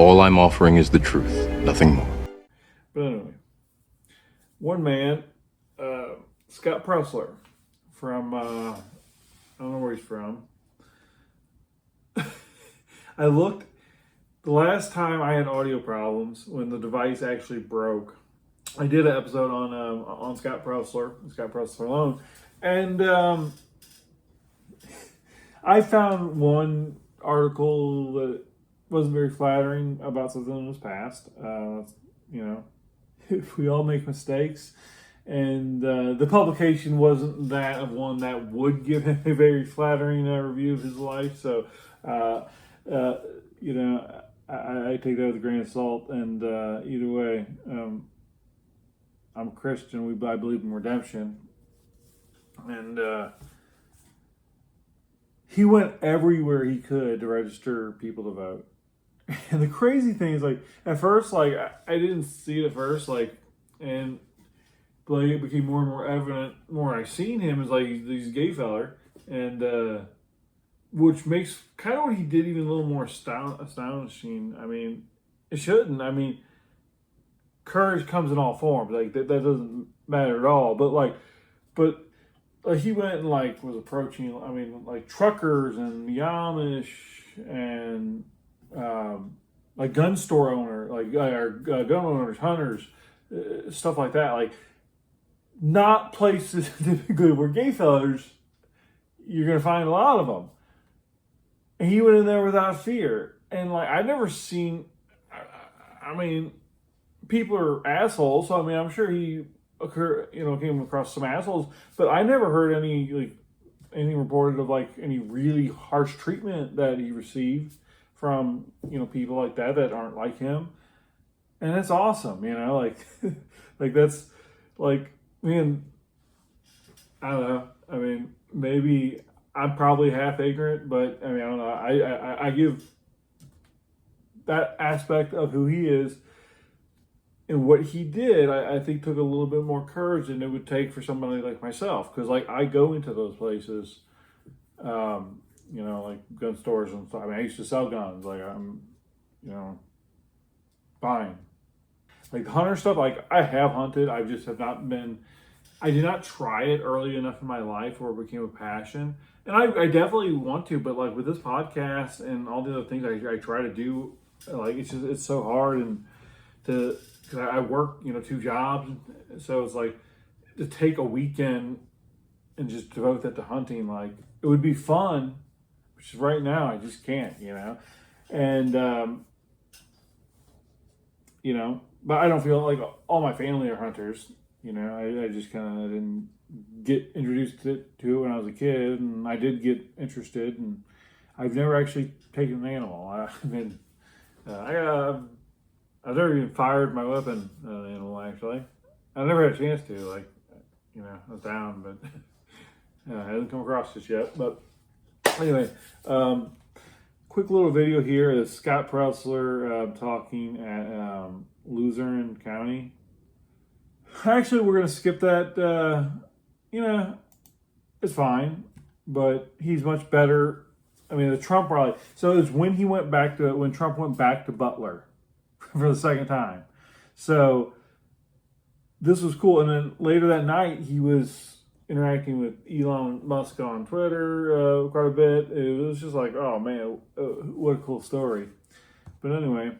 All I'm offering is the truth, nothing more. But anyway, one man, Scott Presler, from, I don't know where he's from. I looked, the last time I had audio problems, when the device actually broke, I did an episode on Scott Presler alone, and I found one article that wasn't very flattering about something in his past. You know, we all make mistakes, and the publication wasn't that of one that would give him a very flattering review of his life. So, you know, I take that with a grain of salt. And either way, I'm a Christian. I believe in redemption, and he went everywhere he could to register people to vote. And the crazy thing is, like, at first, like, I didn't see it at first, like, and but it became more and more evident the more I seen him, is like he's a gay feller, and which makes kind of what he did even a little more astonishing. I mean, it shouldn't. I mean, courage comes in all forms. Like that doesn't matter at all. But he went and like was approaching. I mean, like truckers and the Amish and like gun store owner, like gun owners, hunters, stuff like that. Like not places typically where gay fellas you're gonna find a lot of them. And he went in there without fear. And like I never seen. I mean, people are assholes. So I mean, I'm sure he came across some assholes, but I never heard anything reported of like any really harsh treatment that he received from people like that aren't like him. And that's awesome, like like that's like, man, I don't know. I mean, maybe I'm probably half ignorant, but I mean, I don't know. I give that aspect of who he is and what he did, I think took a little bit more courage than it would take for somebody like myself. Because like I go into those places, like gun stores and stuff. I mean, I used to sell guns. Like I'm, fine. Like the hunter stuff, like I have hunted. I just have not been. I did not try it early enough in my life where it became a passion. And I definitely want to, but like with this podcast and all the other things I try to do, like it's so hard and because I work 2 jobs, so it's like to take a weekend and just devote that to hunting. Like it would be fun, which is right now I just can't, and but I don't feel like all my family are hunters. I just kind of didn't get introduced to it when I was a kid, and I did get interested, and I've never actually taken an animal. I've never even fired my weapon on an animal, actually. I never had a chance to, like, I was down, but I haven't come across this yet. But anyway, quick little video here is Scott Presler talking at Luzerne County. Actually, we're going to skip that. It's fine, but he's much better. I mean, the Trump rally. So it's when Trump went back to Butler for the second time. So this was cool. And then later that night, he was interacting with Elon Musk on Twitter quite a bit. It was just like, oh man, what a cool story. But anyway.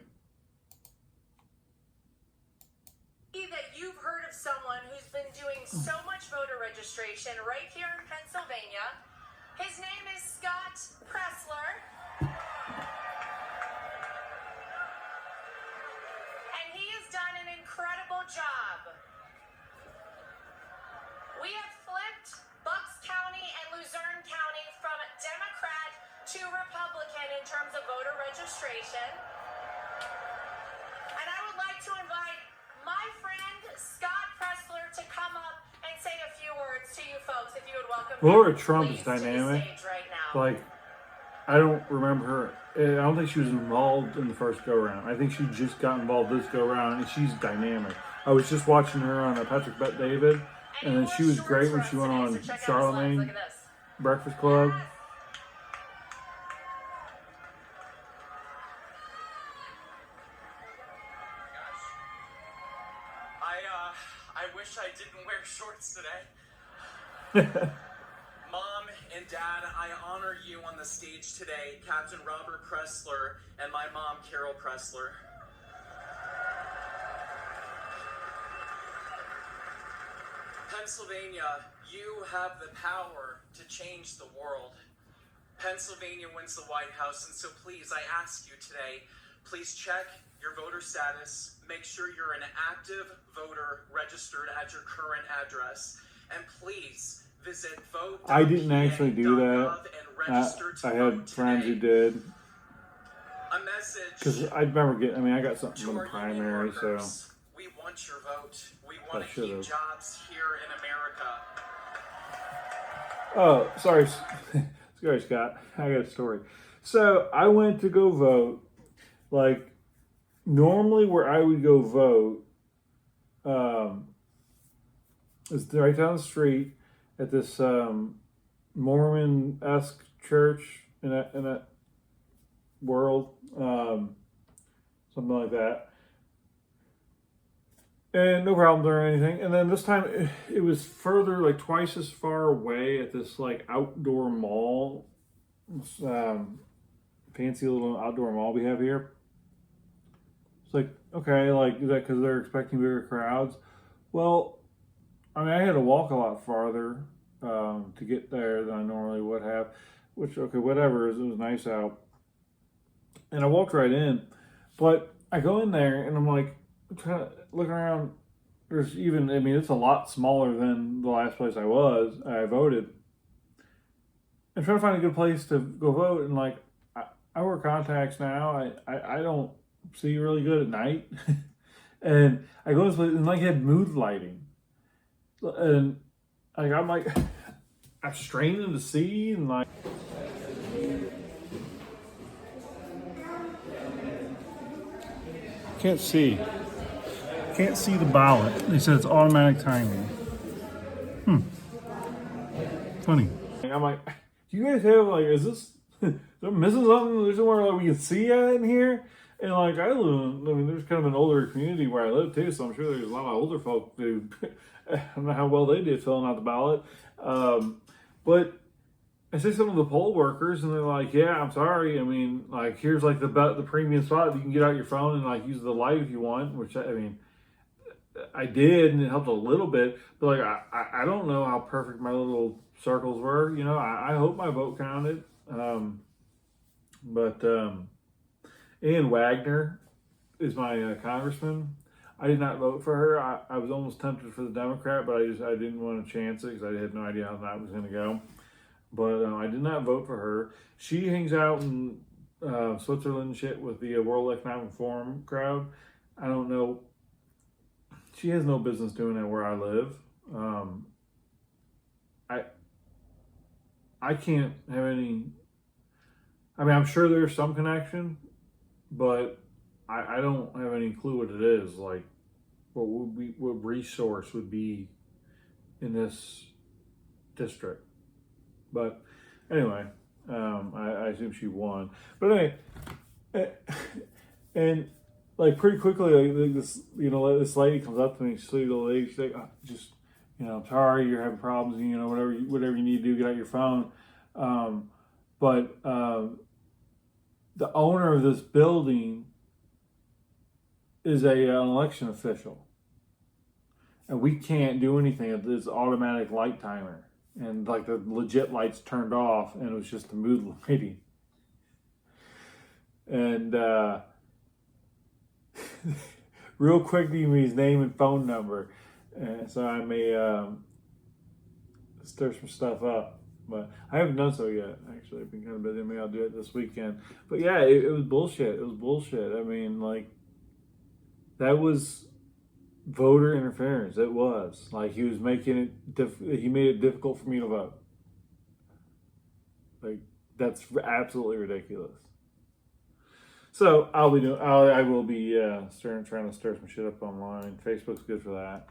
That you've heard of someone who's been doing so much voter registration right here in Pennsylvania. His name is Scott Presler. And he has done an incredible job. We have flipped Bucks County and Luzerne County from Democrat to Republican in terms of voter registration. And I would like to invite my friend Scott Presler to come up and say a few words to you folks, if you would welcome Laura him, Trump is please, to the dynamic. stage right now. Like, I don't remember her. I don't think she was involved in the first go round. I think she just got involved this go round, and she's dynamic. I was just watching her on Patrick Bet David, and then she was great when she went on Charlemagne Breakfast Club. Yes. votes today. Mom and Dad, I honor you on the stage today, Captain Robert Presler and my mom, Carol Presler. Pennsylvania, you have the power to change the world. Pennsylvania wins the White House, and so please, I ask you today, please check your voter status, make sure you're an active voter registered at your current address, and please visit vote. I didn't actually do that. I had friends who did. A message. Because I remember getting, I mean, I got something in the primary, so. We want your vote. We want to keep jobs here in America. Oh, sorry. Sorry, Scott. I got a story. So I went to go vote. Like, normally where I would go vote is right down the street at this Mormon-esque church in that world, something like that. And no problems or anything. And then this time it was further, like twice as far away at this like outdoor mall, fancy little outdoor mall we have here. It's like, okay, like, is that because they're expecting bigger crowds? Well, I mean, I had to walk a lot farther to get there than I normally would have, which, okay, whatever, it was nice out. And I walked right in, but I go in there and I'm like, trying to look around. There's even, I mean, it's a lot smaller than the last place I voted. I'm trying to find a good place to go vote, and like, I wear contacts now. I don't see really good at night. And I go to this place and like had mood lighting. And like I'm straining to see, and like can't see the ballot. They said it's automatic timing. Funny. I'm like, do you guys have like, is there missing something? There's somewhere like we can see it in here? And like I mean, there's kind of an older community where I live too, so I'm sure there's a lot of older folk who I don't know how well they did filling out the ballot. But I say some of the poll workers, and they're like, yeah, I'm sorry. I mean, like, here's like the premium spot. You can get out your phone and like use the light if you want, which I mean, I did, and it helped a little bit. But like, I don't know how perfect my little circles were. You know, I hope my vote counted. But Ann Wagner is my congressman. I did not vote for her. I was almost tempted for the Democrat, but I didn't want to chance it because I had no idea how that was going to go. But I did not vote for her. She hangs out in Switzerland and shit with the World Economic Forum crowd. I don't know. She has no business doing that where I live. I can't have any. I mean, I'm sure there's some connection, but I don't have any clue what it is. Like, what resource would be in this district. But anyway, I assume she won. But anyway, and like pretty quickly, like this, you know, this lady comes up to me, sweet little lady. She's like, just, you know, I'm sorry you're having problems. You know, whatever you need to do, get out your phone. But the owner of this building is an election official, and we can't do anything at this automatic light timer. And like the legit lights turned off, and it was just the mood lighting. And real quick, give me his name and phone number, so I may stir some stuff up. But I haven't done so yet. Actually, I've been kind of busy. Maybe I'll do it this weekend. But yeah, it was bullshit. It was bullshit. I mean, like, that was voter interference. It was like he was making it he made it difficult for me to vote. Like, that's absolutely ridiculous. So I will be trying to stir some shit up online. Facebook's good for that.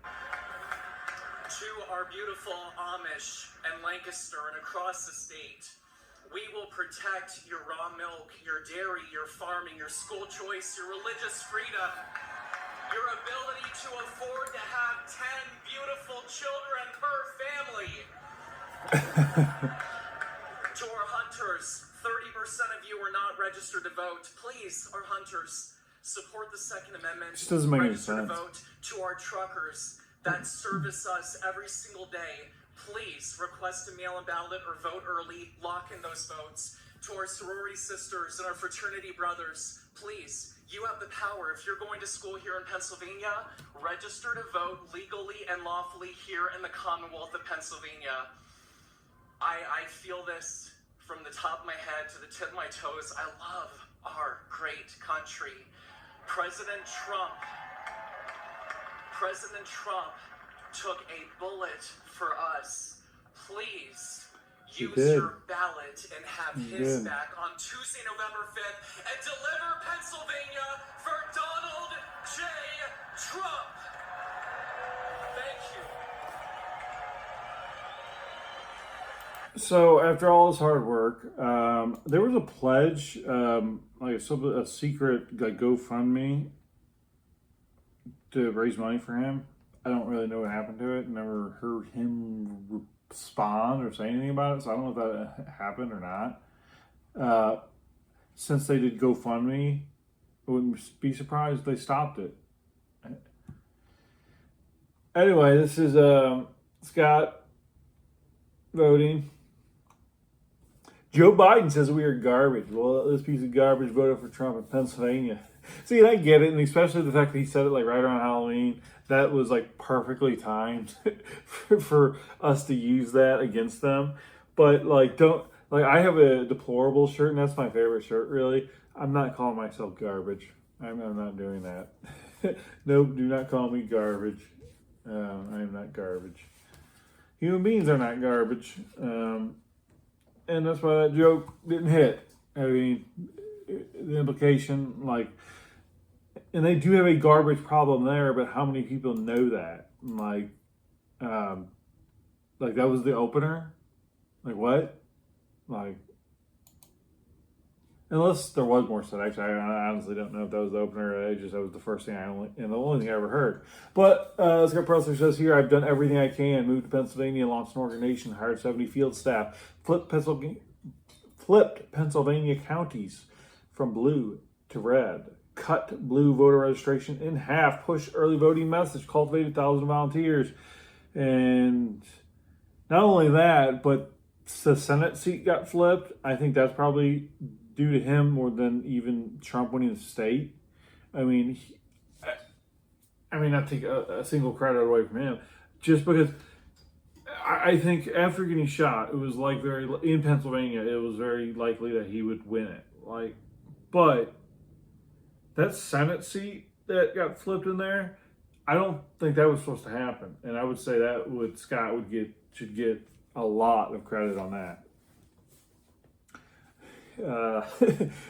To our beautiful Amish and Lancaster and across the state, we will protect your raw milk, your dairy, your farming, your school choice, your religious freedom. your ability to afford to have 10 beautiful children per family. To our hunters, 30% of you are not registered to vote. Please, our hunters, support the Second Amendment. This doesn't make any Register to sense. vote. To our truckers that service us every single day, please request a mail-in ballot or vote early. Lock in those votes. To our sorority sisters and our fraternity brothers, please, you have the power. If you're going to school here in Pennsylvania, register to vote legally and lawfully here in the Commonwealth of Pennsylvania. I feel this from the top of my head to the tip of my toes. I love our great country. President Trump took a bullet for us. Please use your ballot and have his back on Tuesday, November 5th, and deliver Pennsylvania for Donald J. Trump. Thank you. So after all this hard work, there was a pledge, like a secret like GoFundMe to raise money for him. I don't really know what happened to it. Never heard him respond or say anything about it, so I don't know if that happened or not. Since they did GoFundMe, I wouldn't be surprised if they stopped it. Anyway, this is Scott voting. Joe Biden says we are garbage. Well, this piece of garbage voted for Trump in Pennsylvania. See, and I get it, and especially the fact that he said it like right around Halloween. That was like perfectly timed for us to use that against them. But like, don't like. I have a deplorable shirt, and that's my favorite shirt. Really, I'm not calling myself garbage. I'm not doing that. Nope, do not call me garbage. I am not garbage. Human beings are not garbage. And that's why that joke didn't hit. I mean, the implication, like, and they do have a garbage problem there, but how many people know that? Like that was the opener? Like, what? Like, unless there was more said. Actually, I honestly don't know if that was the opener. That was the first thing and the only thing I ever heard. But Scott Presler says here, I've done everything I can. Moved to Pennsylvania, launched an organization, hired 70 field staff, flipped Pennsylvania counties from blue to red, cut blue voter registration in half, pushed early voting message, cultivated thousands of volunteers. And not only that, but the Senate seat got flipped. I think that's probably due to him more than even Trump winning the state. I mean, I take a single credit away from him, just because I think after getting shot, it was like in Pennsylvania, it was very likely that he would win it. Like, but that Senate seat that got flipped in there, I don't think that was supposed to happen, and I would say that Scott should get a lot of credit on that.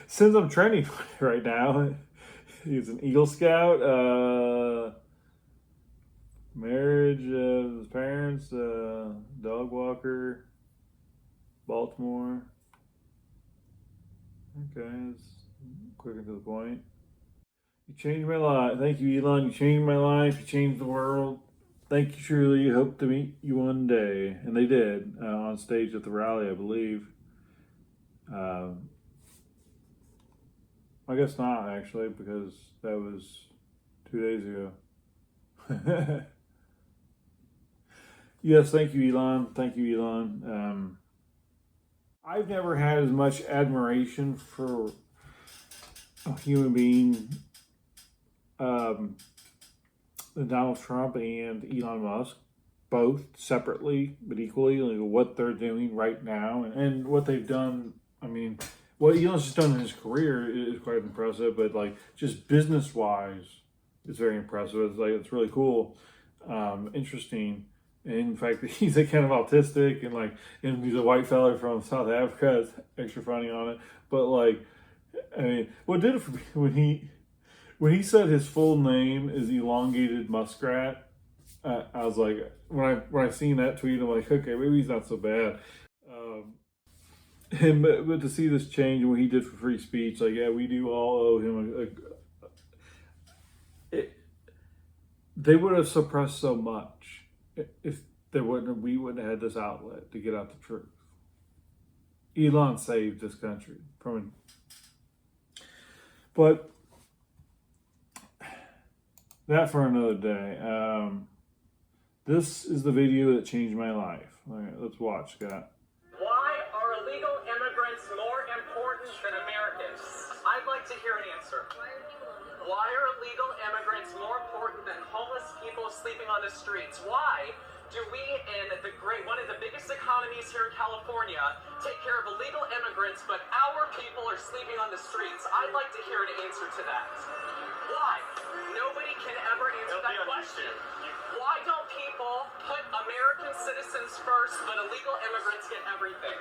Since I'm trending right now, he's an Eagle Scout, marriage of his parents, dog walker, Baltimore. Okay, it's quick and to the point. You changed my life. Thank you, Elon. You changed my life. You changed the world. Thank you, truly. Hope to meet you one day. And they did, on stage at the rally, I believe. I guess not, actually, because that was 2 days ago. Yes, thank you, Elon. Thank you, Elon. I've never had as much admiration for a human being than Donald Trump and Elon Musk, both separately but equally, like what they're doing right now and what they've done. I mean, what Elon's just done in his career is quite impressive, but like just business wise, it's very impressive. It's really cool, interesting. And in fact, he's like kind of autistic and he's a white fella from South Africa. It's extra funny on it. But like, I mean, what did it for me when he said his full name is Elongated Muskrat, I was like, when I seen that tweet, I'm like, okay, maybe he's not so bad. But to see this change and what he did for free speech, like, yeah, we do all owe him they would have suppressed so much if we wouldn't have had this outlet to get out the truth. Elon saved this country from, but that for another day. This is the video that changed my life. All right, let's watch, Scott. Why are illegal immigrants more important than Americans? I'd like to hear an answer. Why are illegal immigrants more important than homeless people sleeping on the streets? Why do we, in one of the biggest economies here in California, take care of illegal immigrants, but our people are sleeping on the streets? I'd like to hear an answer to that. Why? Nobody can ever answer that question. Why don't people put American citizens first, but illegal immigrants get everything?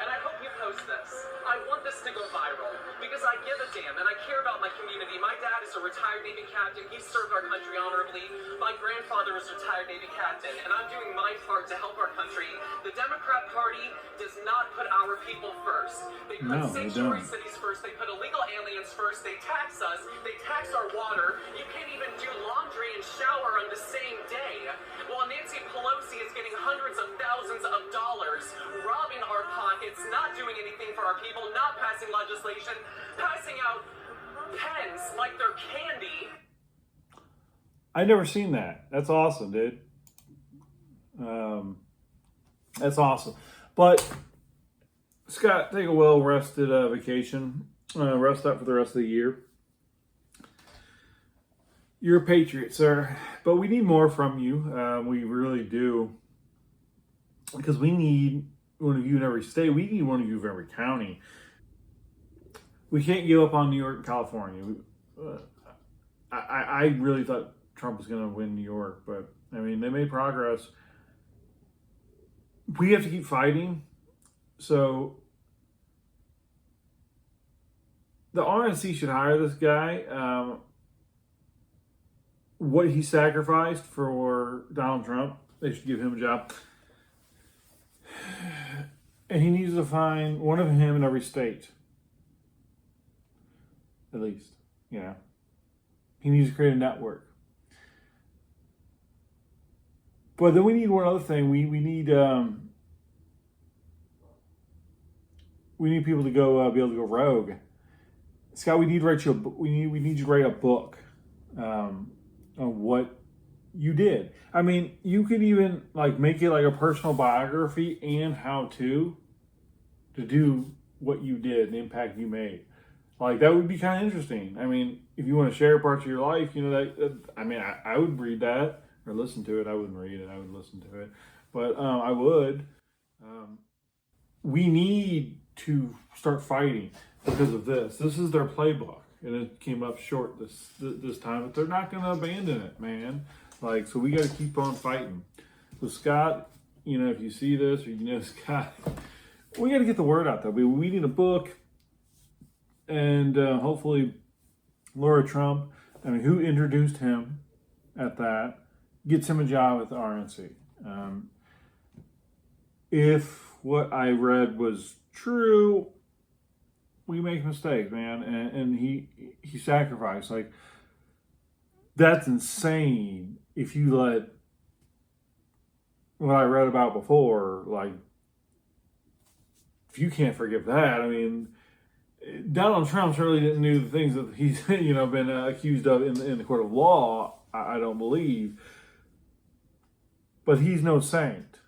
And I hope you post this. I want this to go viral because I give a damn and I care about my community. My dad is a retired Navy captain. He served our country honorably. My grandfather was a retired Navy captain, and I'm doing my part to help our country. The Democrat Party does not put our people first. They put sanctuary cities first. They put illegal aliens first. They tax us. They tax our water. You can't even do laundry and shower on the same day. While Nancy Pelosi is getting hundreds of thousands of dollars, robbing our pockets, not doing anything for our people, not passing legislation, passing out pens like they're candy. I never seen that. That's awesome, dude. That's awesome. But Scott, take a well-rested vacation. Rest up for the rest of the year. You're a patriot, sir. But we need more from you. We really do. Because we need one of you in every state. We need one of you in every county. We can't give up on New York and California. I really thought Trump was going to win New York. But, I mean, they made progress. We have to keep fighting. So the RNC should hire this guy. What he sacrificed for Donald Trump, they should give him a job. And he needs to find one of him in every state. At least, yeah. He needs to create a network. But then we need one other thing. We need people to go be able to go rogue. Scott, we need to write you. We need you to write a book on what you did. I mean, you could even like make it like a personal biography and how to do what you did, the impact you made. Like that would be kind of interesting. I mean, if you want to share parts of your life, you know that. I mean, I would read that or listen to it. I wouldn't read it. I would listen to it, but I would. We need to start fighting because of this. This is their playbook, and it came up short this time. But they're not going to abandon it, man. Like, so we got to keep on fighting. So Scott, you know, if you see this or you know Scott, we got to get the word out there. We need a book, and hopefully Laura Trump, I mean, who introduced him at that, gets him a job at the RNC. If what I read was true, we make mistakes, man, and he sacrificed. Like, that's insane. If you let what I read about before, like, if you can't forgive that, I mean, Donald Trump certainly didn't do the things that he's been accused of in the court of law. I don't believe, but he's no saint.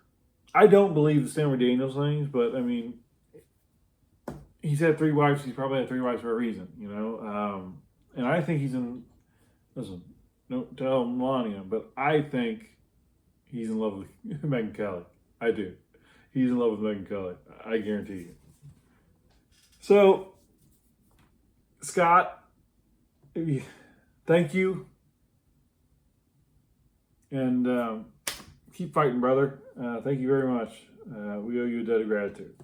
I don't believe the Stormy Daniels things, but I mean, he's had 3 wives. He's probably had 3 wives for a reason, you know. And I think he's in. Listen, don't tell Melania, but I think he's in love with Megyn Kelly. I do. He's in love with Megyn Kelly. I guarantee you. So, Scott, thank you, and keep fighting, brother. Thank you very much. We owe you a debt of gratitude.